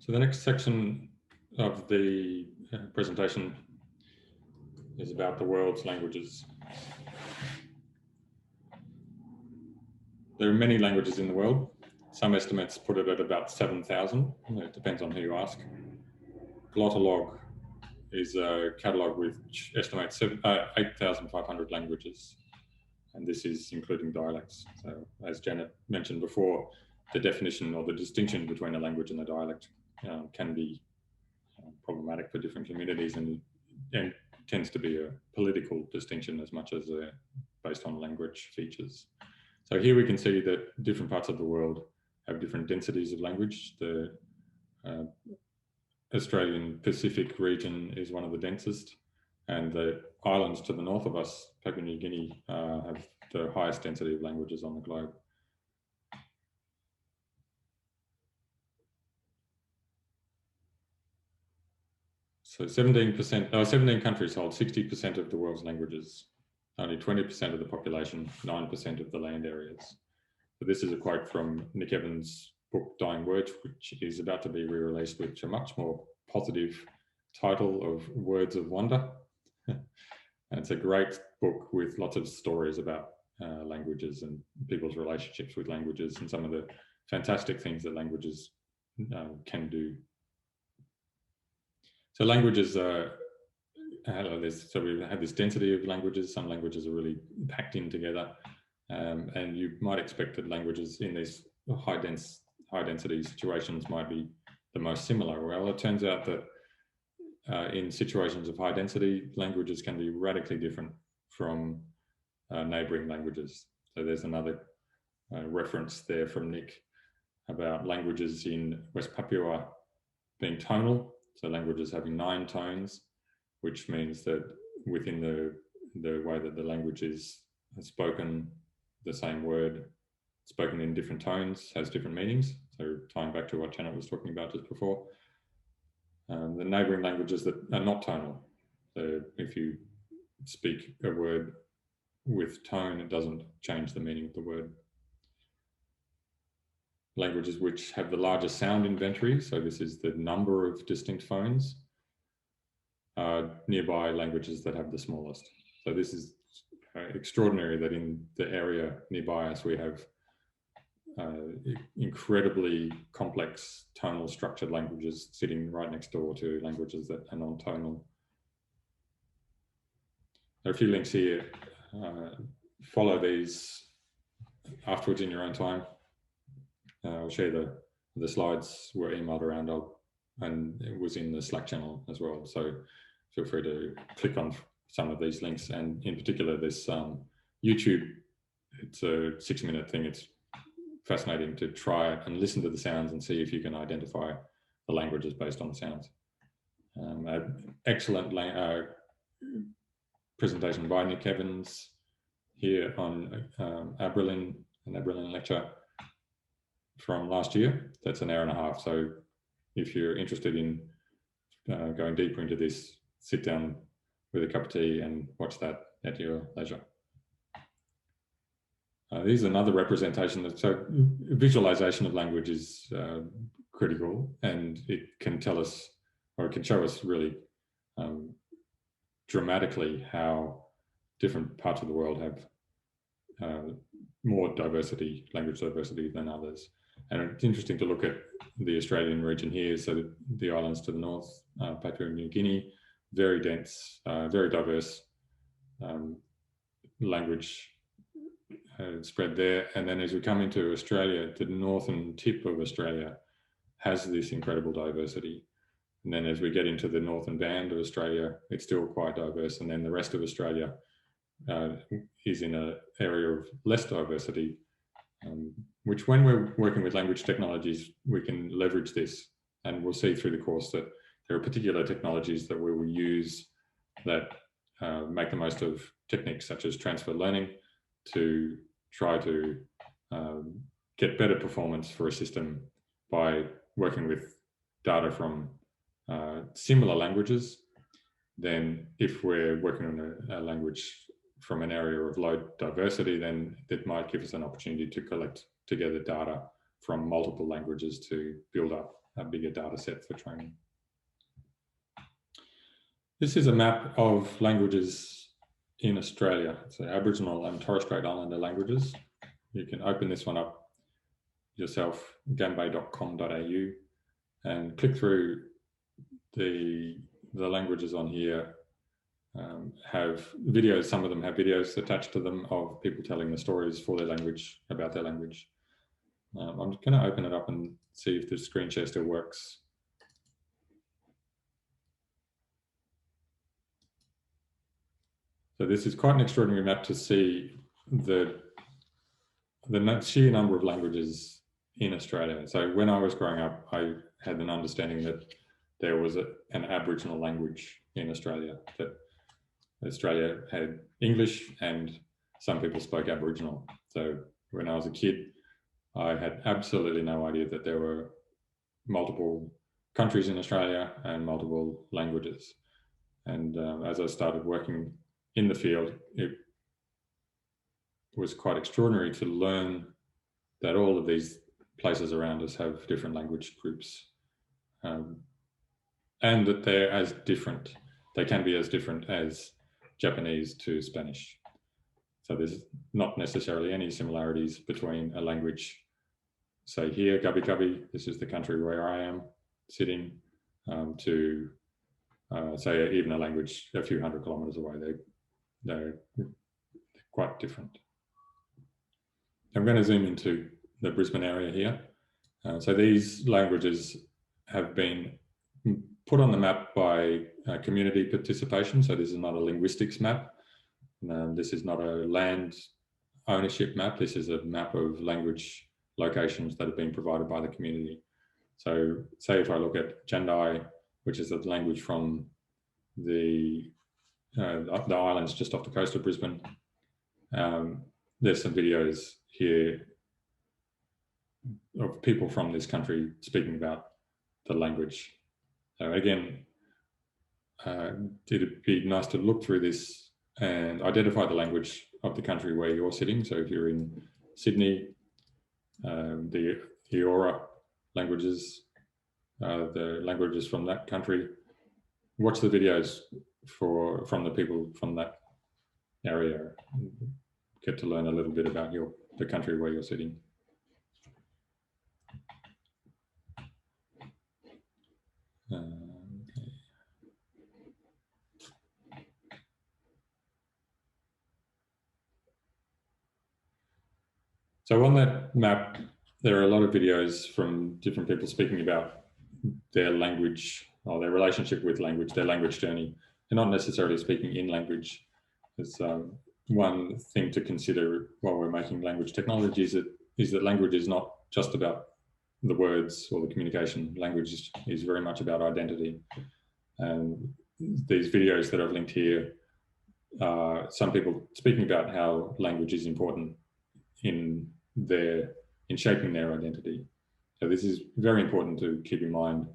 So the next section of the presentation is about the world's languages. There are many languages in the world. Some estimates put it at about 7,000. It depends on who you ask. Glottolog is a catalogue which estimates 8,500 languages. And this is including dialects. So as Janet mentioned before, the definition or the distinction between a language and a dialect can be problematic for different communities and tends to be a political distinction as much as based on language features. So here we can see that different parts of the world have different densities of language. The Australian Pacific region is one of the densest, and the islands to the north of us, Papua New Guinea, have the highest density of languages on the globe. So 17 countries hold 60% of the world's languages, only 20% of the population, 9% of the land areas. So this is a quote from Nick Evans' book, Dying Words, which is about to be re-released with a much more positive title of Words of Wonder. And it's a great book with lots of stories about languages and people's relationships with languages and some of the fantastic things that languages can do. So languages so we have this density of languages. Some languages are really packed in together, and you might expect that languages in these high density situations might be the most similar. Well, it turns out that in situations of high density, languages can be radically different from neighbouring languages. So there's another reference there from Nick about languages in West Papua being tonal. So languages having 9 tones, which means that within the way that the language is spoken, the same word spoken in different tones has different meanings. So tying back to what Janet was talking about just before. The neighbouring languages that are not tonal. So if you speak a word with tone, it doesn't change the meaning of the word. Languages which have the largest sound inventory, so this is the number of distinct phones, are nearby languages that have the smallest. So this is extraordinary that in the area nearby us we have incredibly complex tonal structured languages sitting right next door to languages that are non-tonal. There are a few links here. Follow these afterwards in your own time. I'll share the slides were emailed around and it was in the Slack channel as well. So feel free to click on some of these links, and in particular this YouTube, it's a 6-minute thing. It's fascinating to try and listen to the sounds and see if you can identify the languages based on the sounds. Excellent presentation by Nick Evans here on an Aberlin lecture from last year. That's an hour and a half. So if you're interested in going deeper into this, sit down with a cup of tea and watch that at your leisure. Here's another representation. So visualization of language is critical, and it can tell us, or it can show us really dramatically how different parts of the world have more diversity, language diversity than others. And it's interesting to look at the Australian region here. So the islands to the north, Papua New Guinea, very dense, very diverse language spread there. And then as we come into Australia, the northern tip of Australia has this incredible diversity. And then as we get into the northern band of Australia, it's still quite diverse. And then the rest of Australia is in an area of less diversity, which when we're working with language technologies, we can leverage this. And we'll see through the course that there are particular technologies that we will use that make the most of techniques such as transfer learning to try to get better performance for a system by working with data from similar languages than if we're working on a language from an area of low diversity, then it might give us an opportunity to collect together data from multiple languages to build up a bigger data set for training. This is a map of languages in Australia. So Aboriginal and Torres Strait Islander languages. You can open this one up yourself, gambay.com.au, and click through the languages on here. Have videos, some of them have videos attached to them of people telling the stories for their language, about their language. I'm going to open it up and see if the screen share still works. So this is quite an extraordinary map to see the sheer number of languages in Australia. So when I was growing up, I had an understanding that there was an Aboriginal language in Australia, that Australia had English and some people spoke Aboriginal. So when I was a kid, I had absolutely no idea that there were multiple countries in Australia and multiple languages. And as I started working in the field, it was quite extraordinary to learn that all of these places around us have different language groups, and that they're as different, they can be as different as Japanese to Spanish. So there's not necessarily any similarities between a language, say here, Gubbi Gubbi, this is the country where I am sitting, to say even a language a few hundred kilometers away. They're quite different. I'm going to zoom into the Brisbane area here. So these languages have been put on the map by community participation. So this is not a linguistics map. This is not a land ownership map. This is a map of language locations that have been provided by the community. So say if I look at Jandai, which is a language from the islands just off the coast of Brisbane, there's some videos here of people from this country speaking about the language. So again, it'd be nice to look through this and identify the language of the country where you're sitting. So if you're in Sydney, the Eora languages, the languages from that country, watch the videos from the people from that area. Get to learn a little bit about the country where you're sitting. Okay. So on that map, there are a lot of videos from different people speaking about their language or their relationship with language, their language journey. They're not necessarily speaking in language. There's one thing to consider while we're making language technology is that language is not just about the words or the communication. Language is very much about identity. And these videos that I've linked here, some people speaking about how language is important in shaping their identity. So this is very important to keep in mind,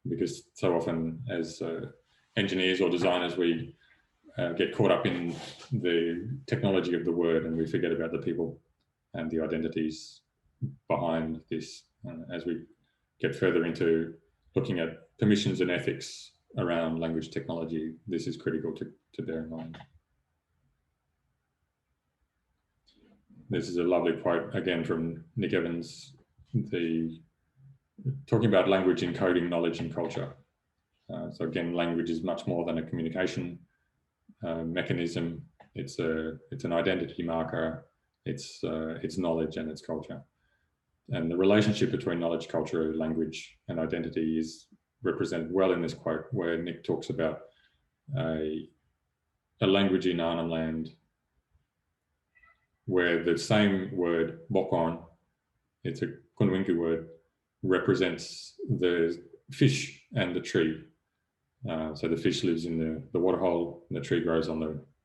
because so often as engineers or designers, we get caught up in the technology of the word and we forget about the people and the identities behind this. As we get further into looking at permissions and ethics around language technology, this is critical to bear in mind. This is a lovely quote, again, from Nick Evans, talking about language encoding knowledge and culture. So again, language is much more than a communication mechanism. It's an identity marker. It's knowledge and it's culture. And the relationship between knowledge, culture, language, and identity is represented well in this quote, where Nick talks about a language in Arnhem Land where the same word, bokon, it's a Kunwinku word, represents the fish and the tree. So the fish lives in the waterhole and the tree grows on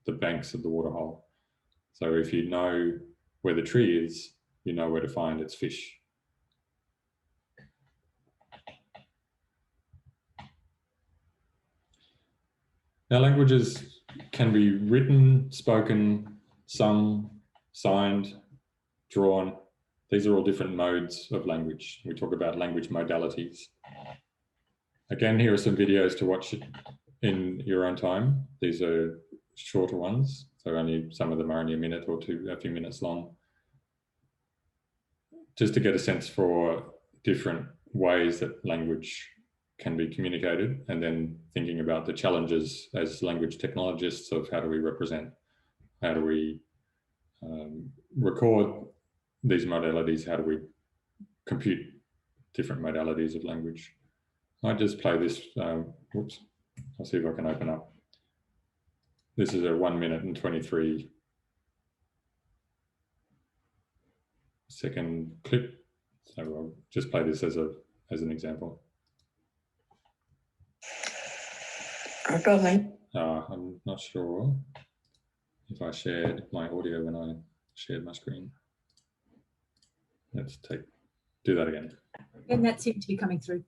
the banks of the waterhole. So if you know where the tree is, you know where to find its fish. Now, languages can be written, spoken, sung, signed, drawn, These are all different modes of language. We talk about language modalities. Again, here are some videos to watch in your own time. These are shorter ones, so only some of them are only a minute or two, a few minutes long, just to get a sense for different ways that language can be communicated, and then thinking about the challenges as language technologists of how do we represent, how do we record these modalities, how do we compute different modalities of language. I might just play this, whoops, I'll see if I can open up. This is a 1 minute and 23 second clip. So I'll just play this as an example. I'm not sure if I shared my audio when I shared my screen. Let's do that again. And that seemed to be coming through.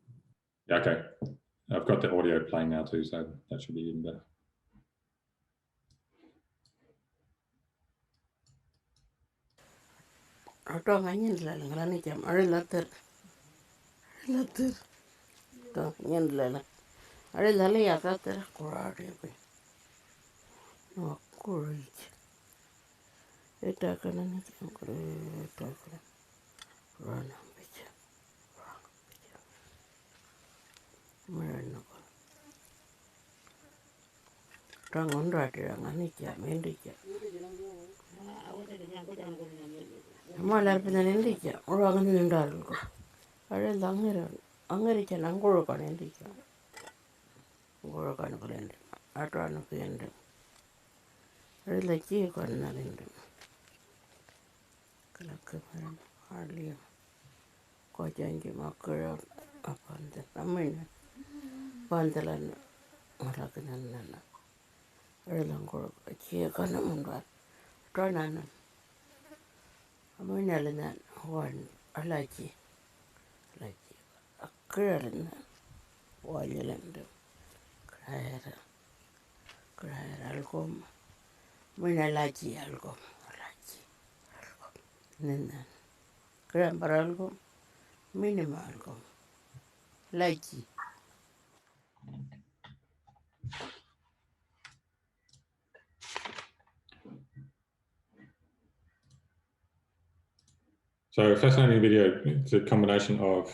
Okay. I've got the audio playing now too, so that should be even better. So a fascinating video. It's a combination of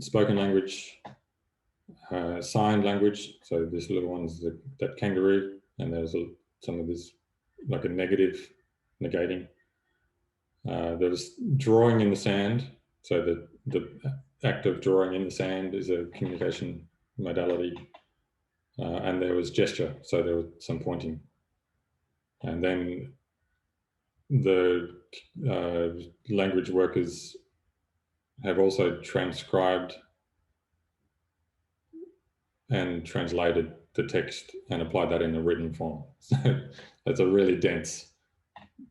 spoken language, sign language. So this little one's that kangaroo, and there's some of this like a negative negating. There's drawing in the sand. So the act of drawing in the sand is a communication modality. And there was gesture, so there was some pointing. And then the language workers have also transcribed and translated the text and applied that in a written form. So that's a really dense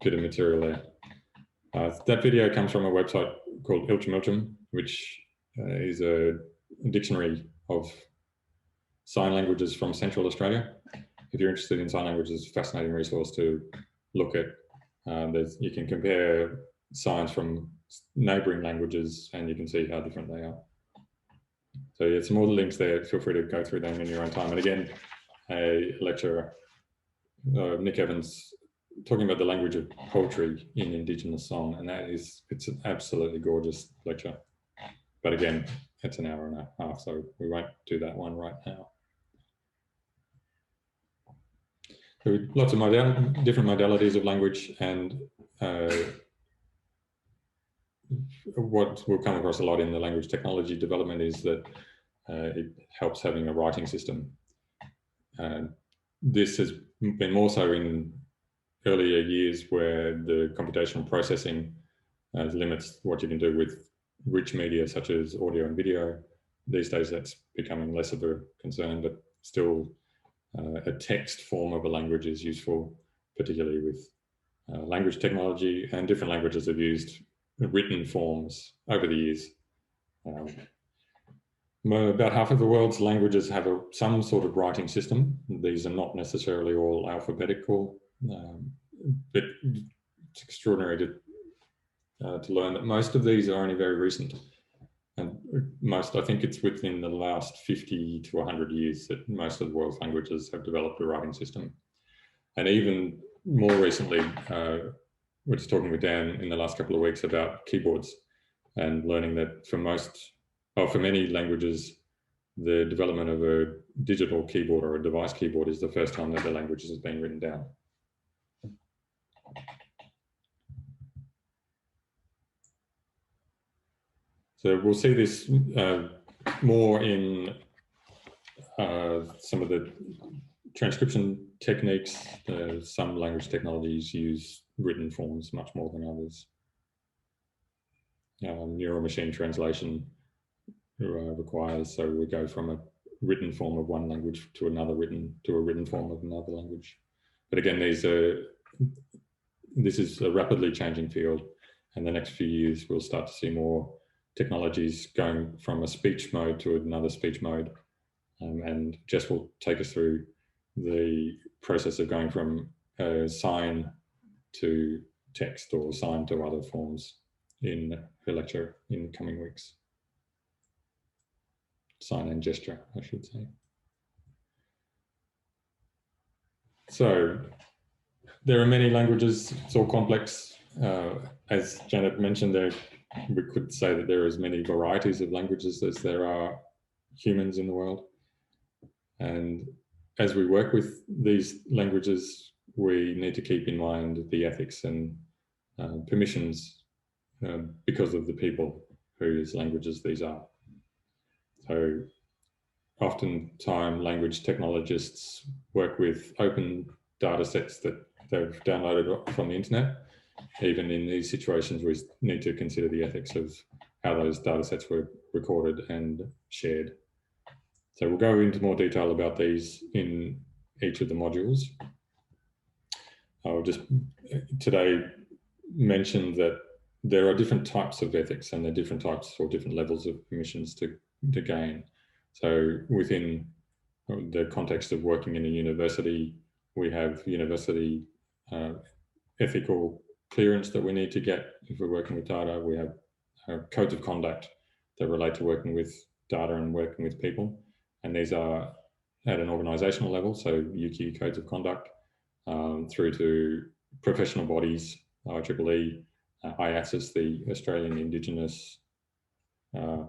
bit of material there. That video comes from a website called Ilchum, which is a dictionary of sign languages from Central Australia. If you're interested in sign languages, it's a fascinating resource to look at. You can compare signs from neighbouring languages and you can see how different they are. So yeah, some more links there. Feel free to go through them in your own time. And again, a lecturer, Nick Evans, talking about the language of poetry in Indigenous song, and it's an absolutely gorgeous lecture. But again, it's an hour and a half, so we won't do that one right now. So lots of different modalities of language, and what we'll come across a lot in the language technology development is that it helps having a writing system. This has been more so in earlier years where the computational processing limits what you can do with rich media such as audio and video. These days that's becoming less of a concern, but still a text form of a language is useful, particularly with language technology, and different languages have used written forms over the years. About half of the world's languages have some sort of writing system. These are not necessarily all alphabetical, but it's extraordinary to learn that most of these are only very recent. And I think it's within the last 50 to 100 years that most of the world's languages have developed a writing system. And even more recently, we're just talking with Dan in the last couple of weeks about keyboards and learning that for many languages, the development of a digital keyboard or a device keyboard is the first time that the language has been written down. So we'll see this more in some of the transcription techniques. Some language technologies use written forms much more than others. Neural machine translation requires, so we go from a written form of one language to a written form of another language. But again, this is a rapidly changing field, and the next few years we'll start to see more technologies going from a speech mode to another speech mode. And Jess will take us through the process of going from sign to text or sign to other forms in her lecture in coming weeks. Sign and gesture, I should say. So there are many languages, it's all complex. As Janet mentioned, we could say that there are as many varieties of languages as there are humans in the world. And as we work with these languages, we need to keep in mind the ethics and permissions because of the people whose languages these are. So oftentimes language technologists work with open data sets that they've downloaded from the internet. Even in these situations, we need to consider the ethics of how those data sets were recorded and shared. So we'll go into more detail about these in each of the modules. I'll just today mention that there are different types of ethics, and there are different types or different levels of permissions to gain. So within the context of working in a university, we have university ethical clearance that we need to get if we're working with data. We have codes of conduct that relate to working with data and working with people. And these are at an organisational level, so UQ codes of conduct, through to professional bodies, IEEE, IASIS, the Australian Indigenous, the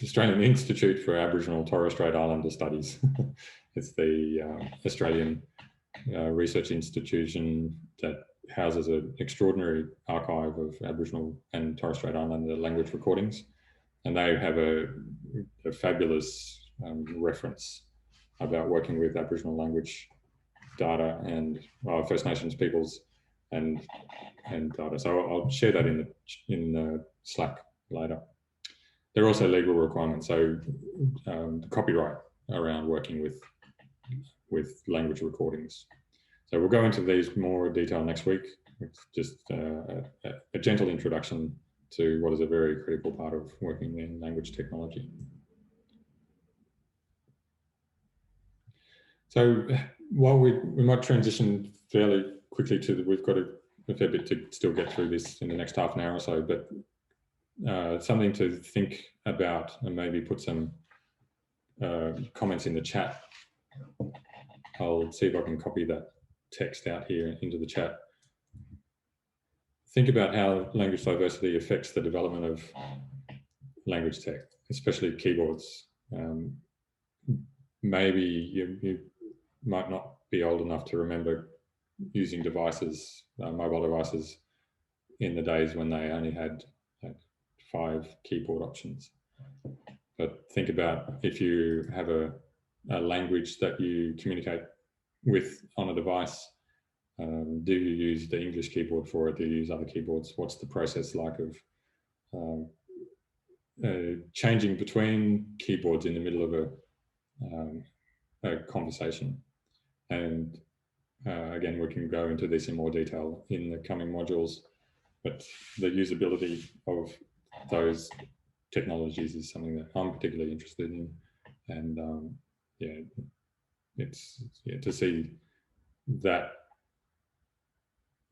Australian Institute for Aboriginal and Torres Strait Islander Studies. It's the Australian research institution that houses an extraordinary archive of Aboriginal and Torres Strait Islander language recordings. And they have a fabulous reference about working with Aboriginal language data and First Nations peoples and data. So I'll share that in the Slack later. There are also legal requirements, so copyright around working with language recordings. So we'll go into these more detail next week. It's just a gentle introduction to what is a very critical part of working in language technology. So while we might transition fairly quickly to we've got a fair bit to still get through this in the next half an hour or so, but something to think about and maybe put some comments in the chat. I'll see if I can copy that text out here into the chat. Think about how language diversity affects the development of language tech, especially keyboards. Maybe you might not be old enough to remember using devices, mobile devices, in the days when they only had 5 keyboard options. But think about if you have a language that you communicate with on a device. Do you use the English keyboard for it? Do you use other keyboards? What's the process like of changing between keyboards in the middle of a conversation? And again, we can go into this in more detail in the coming modules, but the usability of those technologies is something that I'm particularly interested in. And it's to see that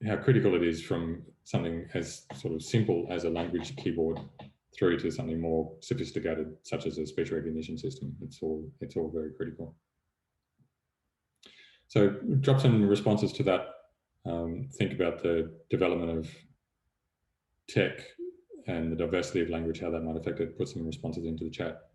how critical it is from something as sort of simple as a language keyboard through to something more sophisticated, such as a speech recognition system. It's all very critical. So drop some responses to that. Think about the development of tech and the diversity of language, how that might affect it. Put some responses into the chat.